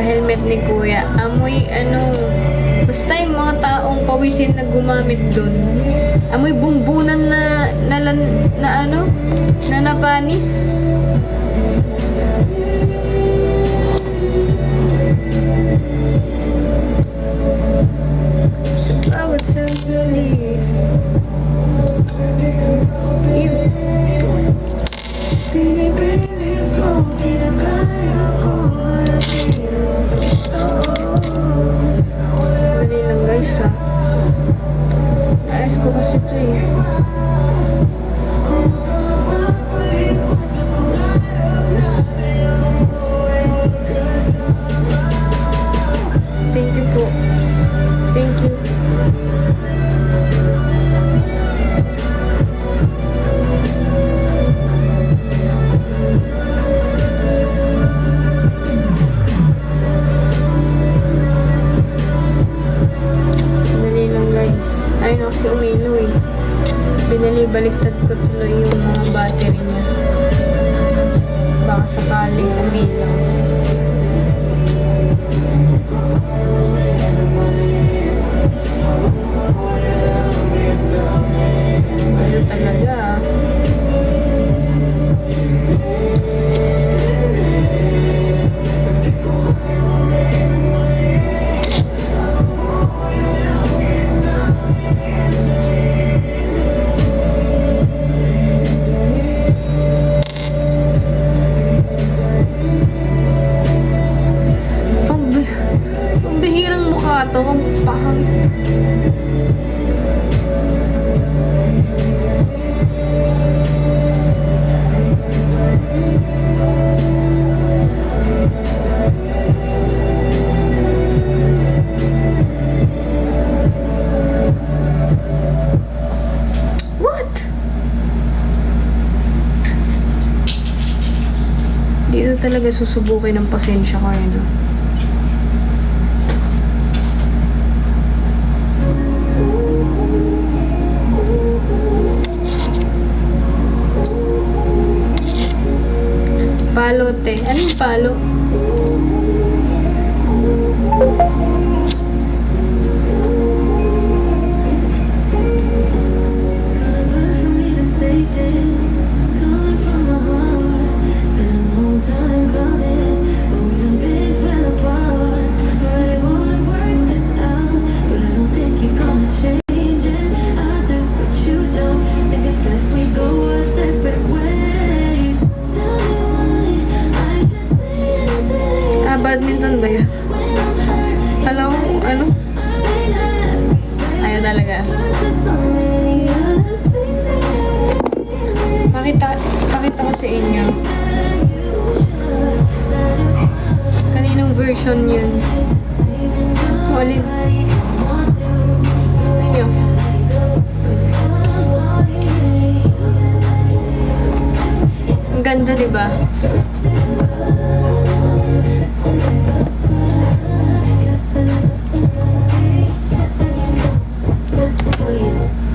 naka-helmet ni Kuya. Amoy basta yung mga taong pawisin na gumamit dun. Amoy bumbunan na napanis. What's so good? Dali lang guys ha. Naayos ko kasi ito eh. Thank you po. Thank you. Ayun kasi umilo eh. Binalibaliktad ko tuloy yung mga battery niya. Baka sakaling umilaw. Ano talaga ah. Ito kung pangit. What? Dito talaga susubukin ng pasensya ko yun. Palote. Anong palo? Badminton ba yun? Hello? Ano? Ayaw talaga. Pakita ko sa inyo. Kaninong version yun? Ulit. Ayun. Ang ganda, diba?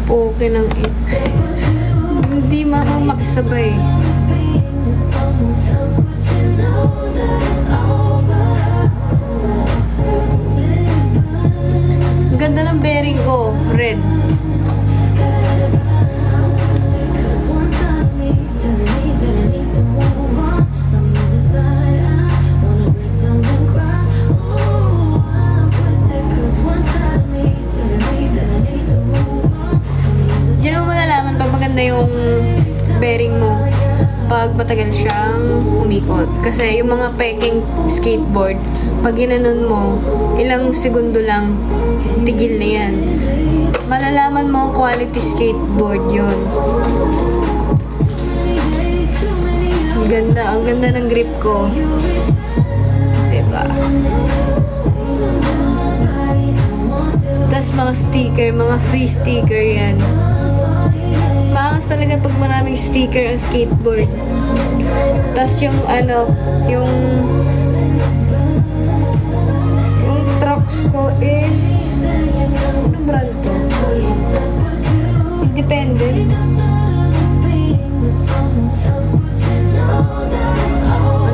Okay ng it. Hindi makisabay. Ganda ng bearing ko, red. Yung bearing mo pag matagal siyang umikot. Kasi yung mga peking skateboard, pag ginanon mo, ilang segundo lang, tigil na yan. Malalaman mo ang quality skateboard yun. Ang ganda ng grip ko. Diba? Tas mga sticker, mga free sticker yan. Maangas talaga pag maraming sticker ang skateboard. Tas yung yung trucks ko is anong brand to? Independent.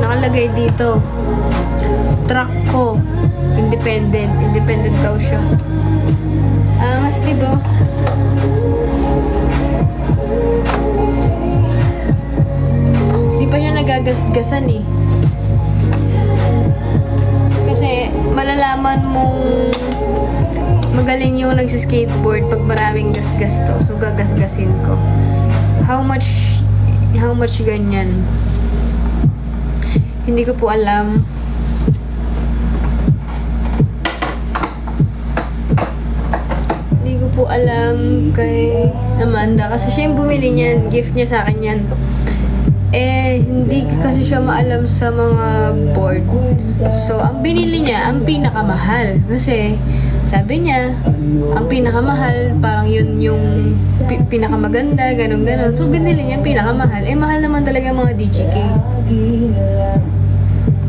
Nakalagay dito truck ko. Independent daw siya. Angas, diba? Di pa siya nagagasgasan eh. Kasi malalaman mong magaling yung nagsiskateboard pag maraming gasgas to. So gagasgasin ko. How much ganyan? Hindi ko po alam. Hindi ko po alam kay Amanda kasi siya yung bumili niyan. Gift niya sa akin yan. Hindi kasi siya maalam sa mga board. So, ang binili niya, ang pinakamahal. Kasi, sabi niya, ang pinakamahal, parang yun yung pinakamaganda, ganun-ganun. So, binili niya ang pinakamahal. Mahal naman talaga mga DJK.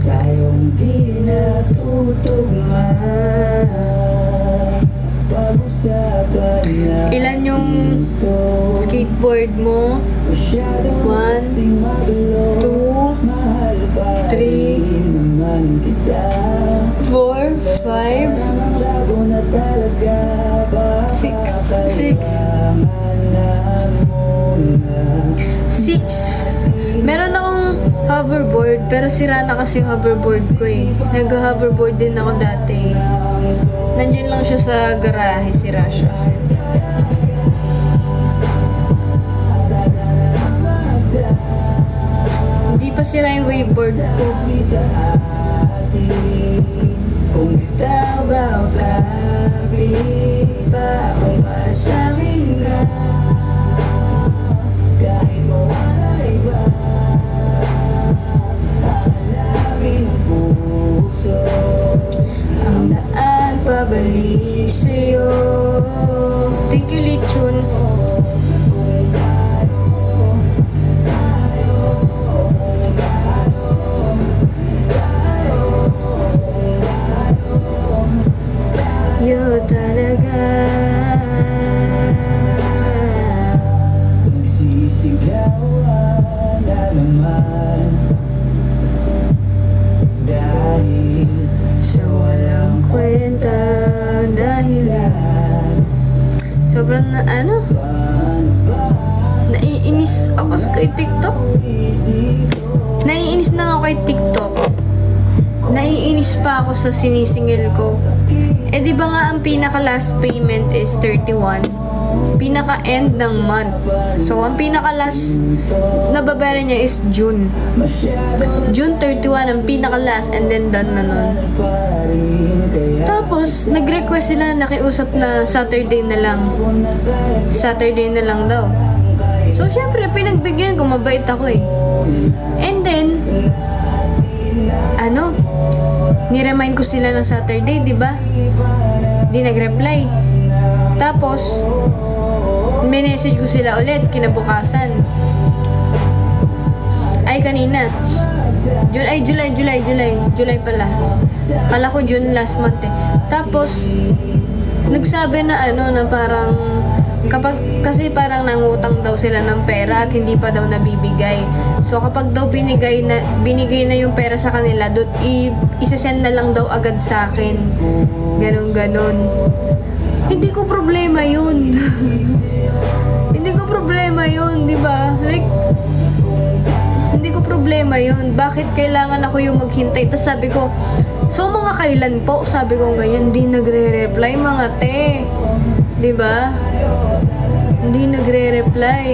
Tayong di natutugma. Ilan yung skateboard mo? 1, 2, 3, 4, 5, 6, 6. Meron akong hoverboard, pero sira na kasi yung hoverboard ko eh. Nag-hoverboard din ako dati. Nandiyan lang siya sa garahe, sira siya. Hindi pa sira yung waveboard ko. Kung bitaw ba o tabi pa kung para sa amin ka, kahit mawala iba, hahanapin ang puso, ang daan pabalik sa'yo. Thank you, Lichun. Yo talaga magsisigawan na naman dahil sa walang kwenta dahilan. Sobrang naiinis ako kay TikTok. Naiinis na ako kay TikTok. Naiinis pa ako sa sinisingil ko. Di ba nga ang pinaka last payment is 31? Pinaka end ng month. So, ang pinaka last na babayaran niya is June. June 31 ang pinaka last and then done na nun. Tapos, nag-request sila nakiusap na Saturday na lang. Saturday na lang daw. So, syempre, pinagbigyan ko, mabait ako eh. And then, niremind ko sila ng Saturday, di ba? Di nag-reply. Tapos, message ko sila ulit, kinabukasan. Kanina. July pala. Kala ko June last month eh. Tapos, nagsabi na na parang, kasi parang nangutang daw sila ng pera at hindi pa daw nabibigay. So kapag daw binigay na yung pera sa kanila, isasend na lang daw agad sa akin. Ganon. Hindi ko problema yun. Hindi ko problema yun, di ba? Like, hindi ko problema yun. Bakit kailangan ako yung maghintay? Tapos sabi ko, so mga kailan po? Sabi ko ganyan, hindi nagre-reply mga te. Di ba? Hindi nagre-reply.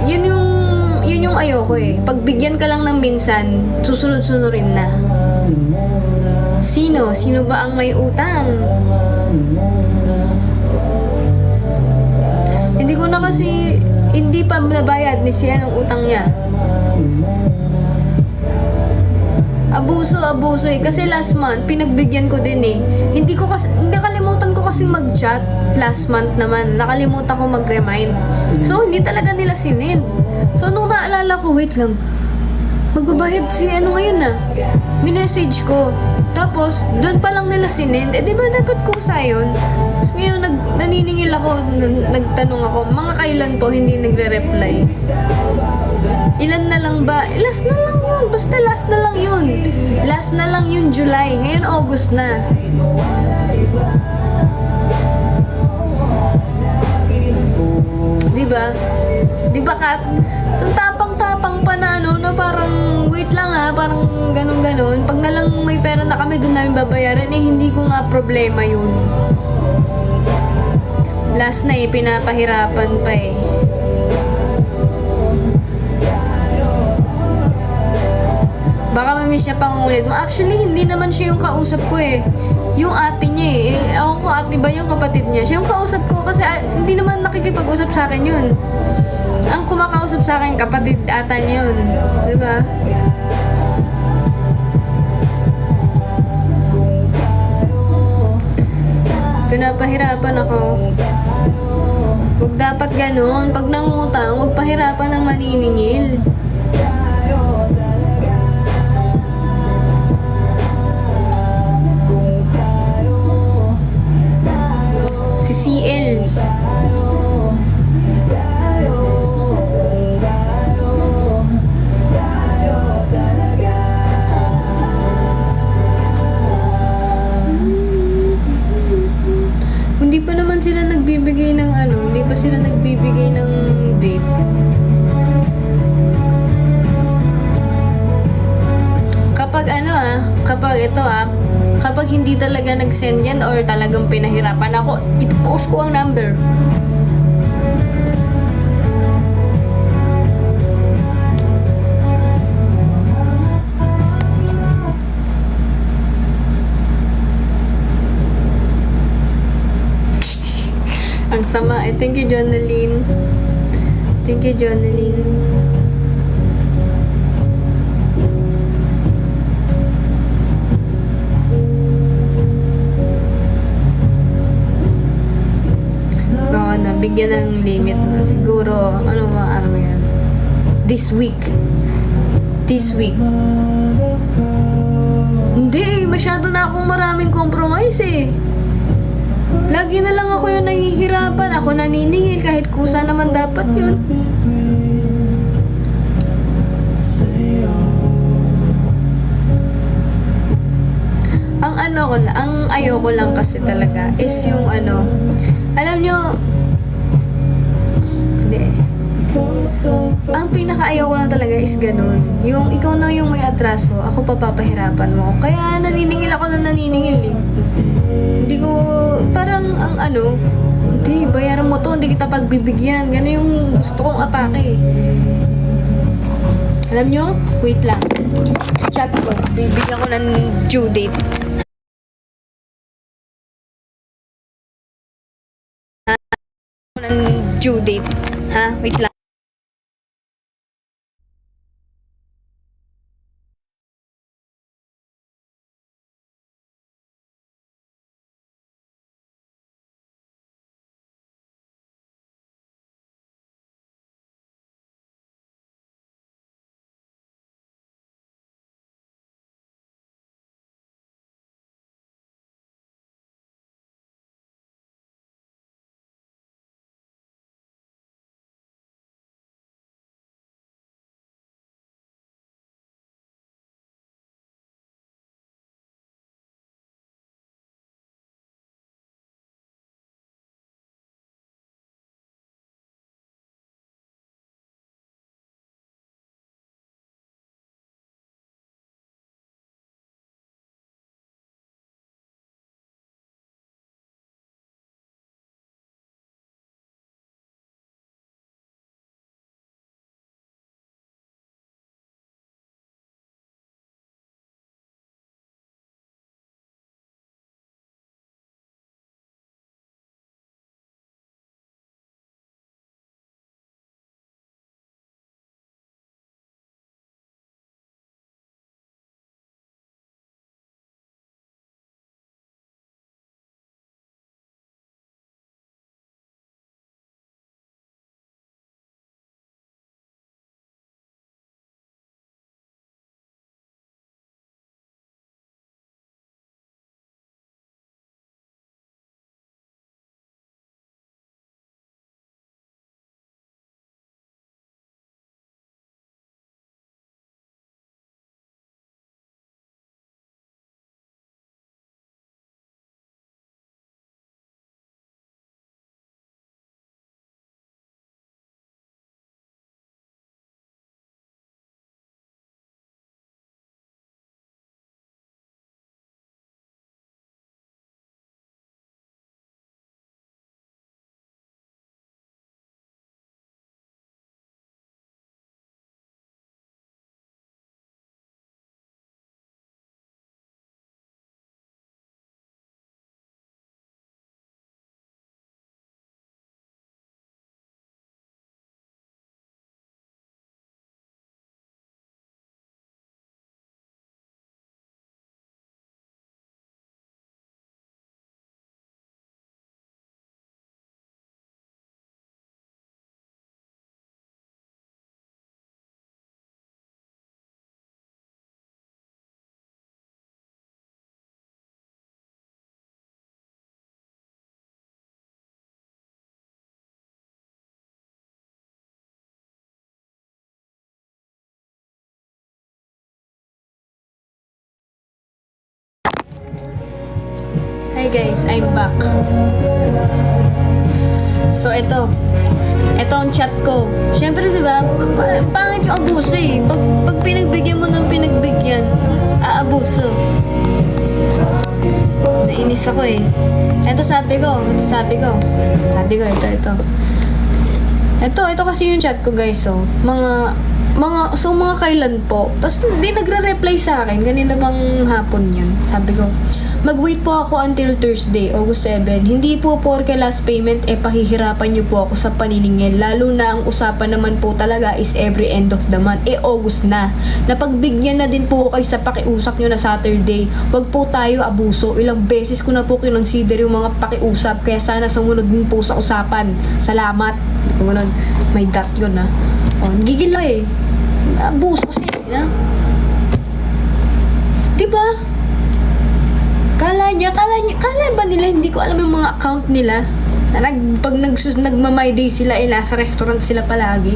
Yun yung ayoko eh. Pagbigyan ka lang ng minsan, susunod-sunurin na. Sino? Sino ba ang may utang? Hindi pa nabayad ni siya ng utang niya. Abuso eh. Kasi last month, pinagbigyan ko din eh. Nakalimutan ko kasing mag-chat. Last month naman, nakalimutan ko mag-remind. So, hindi talaga nila sinend. So, nung naalala ko, wait lang. Magbabayad si ngayon na. Minessage ko. Tapos, doon pa lang nila sinend. Di ba dapat kusa yun? Tapos ngayon, naniningil ako, nagtanong ako, mga kailan po hindi nagre-reply? Ilan na lang ba? Last na lang yun. Basta last na lang yun. Last na lang yun July. Ngayon August na. Diba? Diba Kat? So tapang-tapang pa na ano, no, parang wait lang ha, parang ganun-ganun. Pag na lang may pera na kami, doon namin babayaran, eh hindi ko nga problema yun. Last na eh, pinapahirapan pa eh. Baka mamiss niya pang ulit mo. Actually, hindi naman siya yung kausap ko eh. Yung ate niya eh. Ako ko ate ba yung kapatid niya? Siya yung kausap ko kasi hindi naman nakikipag-usap sa akin yun. Ang kumakausap sa akin, kapatid ata niya yun. Diba? Pinapahirapan ako. Huwag dapat ganun. Pag nangutang, huwag pahirapan ng maniningil. Si CL. Hindi pa naman sila nagbibigay ng ano, hindi pa sila nagbibigay ng date. Kapag hindi talaga nag-send yan or talagang pinahirapan ako, ipopost ko ang number. Ang sama. Thank you, Jonaline. Thank you, Jonaline. Oo na, bigyan ng limit na. Siguro, ano ba yan? This week. Hindi, masyado na akong maraming compromise eh. Lagi na lang ako yung nahihirapan. Ako naniningil kahit kusa naman dapat yun. Ang ayoko lang kasi talaga is yung ano, alam nyo, hindi. Ang pinaka-ayoko lang talaga is ganun. Yung ikaw na yung may atraso, ako papapahirapan mo. Kaya naniningil ako na naniningil eh. Hindi ko, parang ang ano, hindi, bayaran mo to, hindi kita pagbibigyan. Ganun yung gusto kong atake. Alam nyo, wait lang. Chat ko, bibigyan ko ng due date. Ha? Wait lang. guys, I'm back. So, ito ang chat ko. Siyempre, di ba, pangit yung abuso eh. Pag pinagbigyan mo ng pinagbigyan, aabuso. Nainis ako eh. Ito sabi ko, ito kasi yung chat ko guys, so, mga kailan po. Tapos, hindi nagre-reply sa akin. Ganina bang hapon yan. Sabi ko, mag-wait po ako until Thursday, August 7. Hindi po porke last payment, pahihirapan niyo po ako sa paniningil. Lalo na ang usapan naman po talaga is every end of the month. August na. Napagbigyan na din po kayo sa pakiusap niyo na Saturday. Wag po tayo abuso. Ilang beses ko na po kinonsider yung mga pakiusap. Kaya sana sumunod din po sa usapan. Salamat. Kung ganun, may dot yun ha. O, gigil lang eh. Abuso kasi. Ha? Diba? Kala ba nila, hindi ko alam yung mga account nila. Na pag nagma-my day sila, nasa restaurant sila palagi.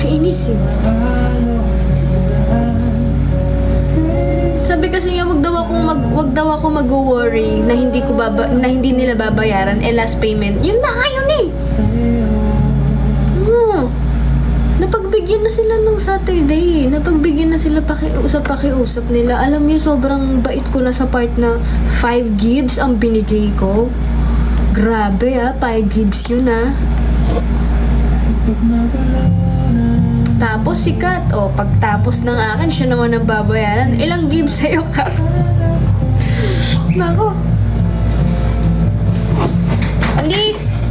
Kainis eh. Sabi kasi niya, wag daw ako mag-worry na hindi nila babayaran last payment. Yun na nga yun eh. Napagbigyan na sila ng Saturday. Napagbigyan na sila pakiusap nila. Alam niyo, sobrang bait ko na sa part na 5 gigs ang binigay ko. Grabe 5 gigs yun Tapos si Kat, pagtapos ng akin, siya naman ang babayaran. Ilang gives sa'yo, Kat? Nako. Alis!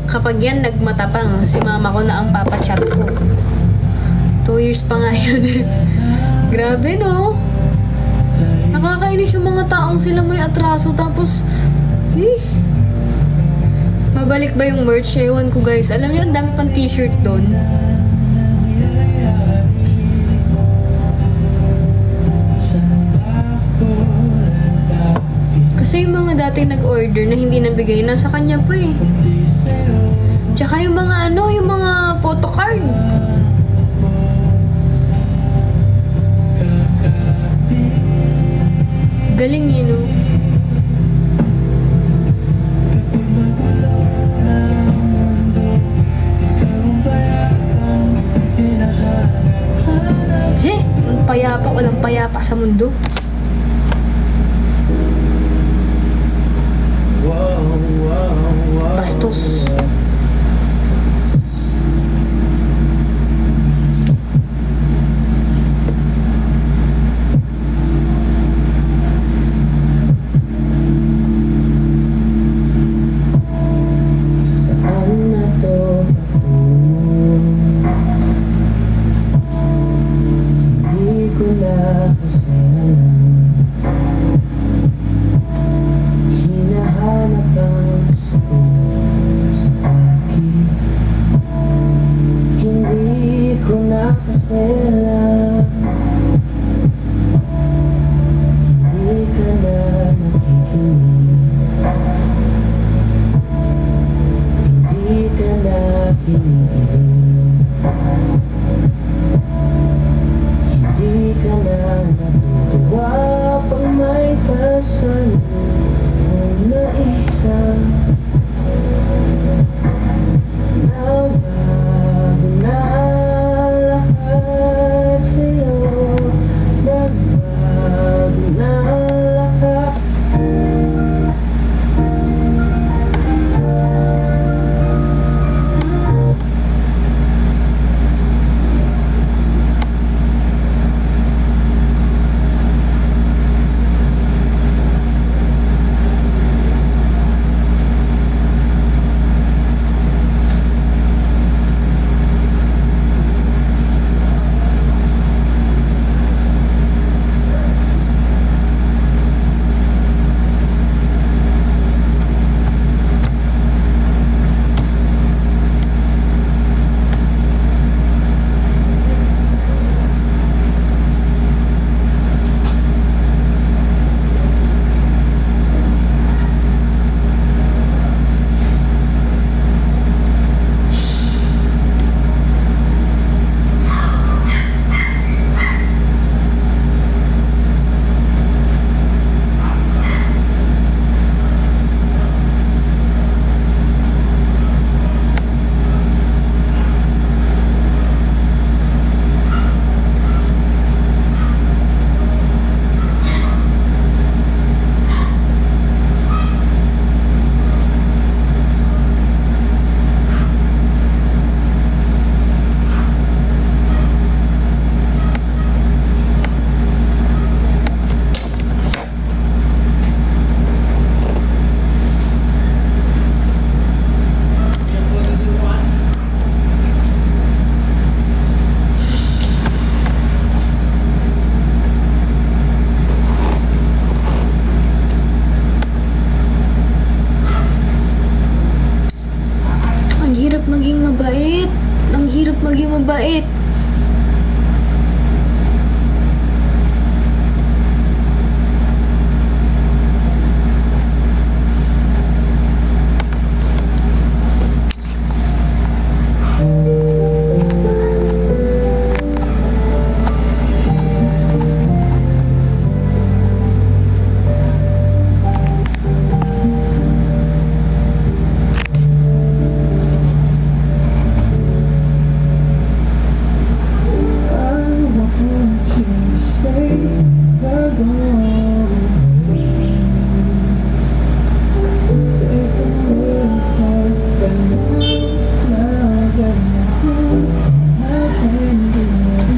Kapag yan nagmatapang, si mama ko na ang papachat ko. 2 years pa nga yun. Grabe no? Nakakainis yung mga taong sila may atraso tapos mabalik ba yung merch? Ewan ko guys. Alam niyo, ang dami pang t-shirt doon. Kasi yung mga dating nag-order na hindi nabigay, nasa kanya pa eh. Tsaka yung mga yung mga photocard. Galing yun, no? Walang payapa sa mundo. Bastos. Hindi ka na natutuwa.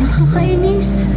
Nakakainis.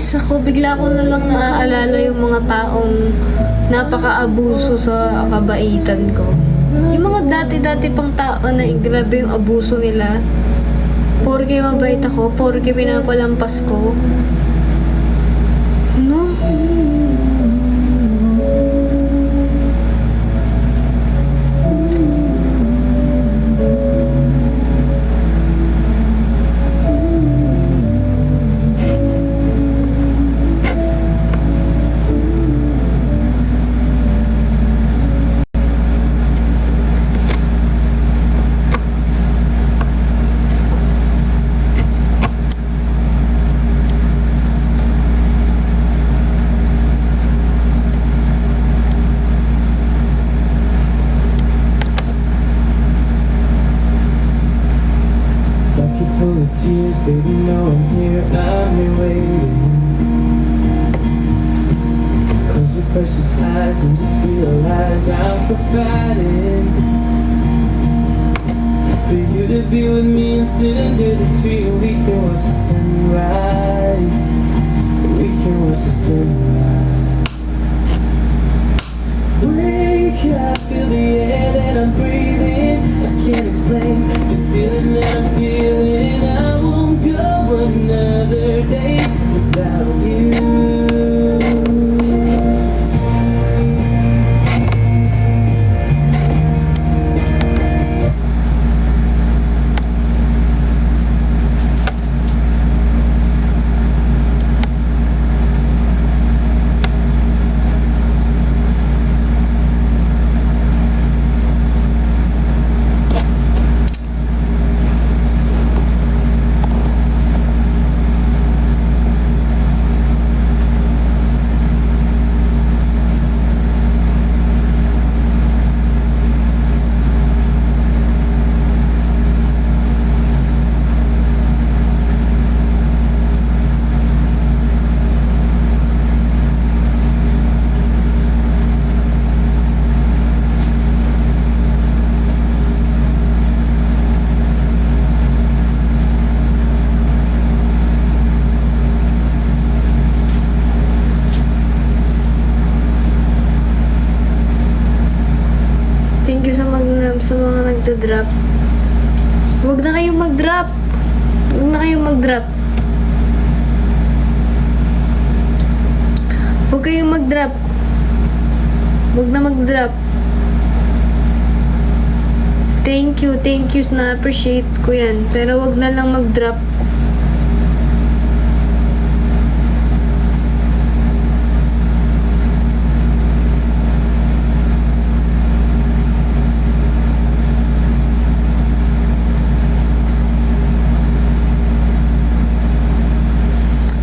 Ako, bigla ko na lang naaalala yung mga taong napaka-abuso sa kabaitan ko. Yung mga dati-dati pang tao na grabe yung abuso nila. Porke mabait ako, porke pinapalampas ko. No? Tears, baby, know I'm here waiting. Close your precious eyes and just realize I'm still fighting for you to be with me and sit under the street. We can watch the sunrise. We can watch the sunrise. Wake up, feel the air that I'm breathing. I can't explain this feeling that I'm feeling. I won't go another day without you. magpa-drop. Huwag na kayong mag-drop. Huwag na kayong mag-drop. Huwag kayong mag-drop. Huwag na mag-drop. Thank you. Na-appreciate ko yan. Pero huwag na lang mag-drop.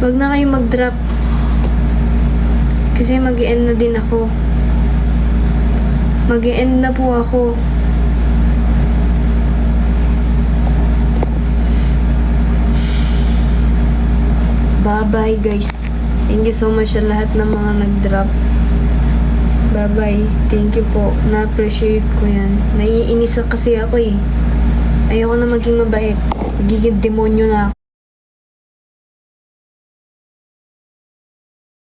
Huwag na kayong mag-drop. Kasi mag-e-end na din ako. Mag-e-end na po ako. Bye-bye guys. Thank you so much sa lahat ng mga nag-drop. Bye-bye. Thank you po. Na-appreciate ko yan. Naiinis kasi ako eh. Ayoko na maging mabait. Magiging demonyo na ako.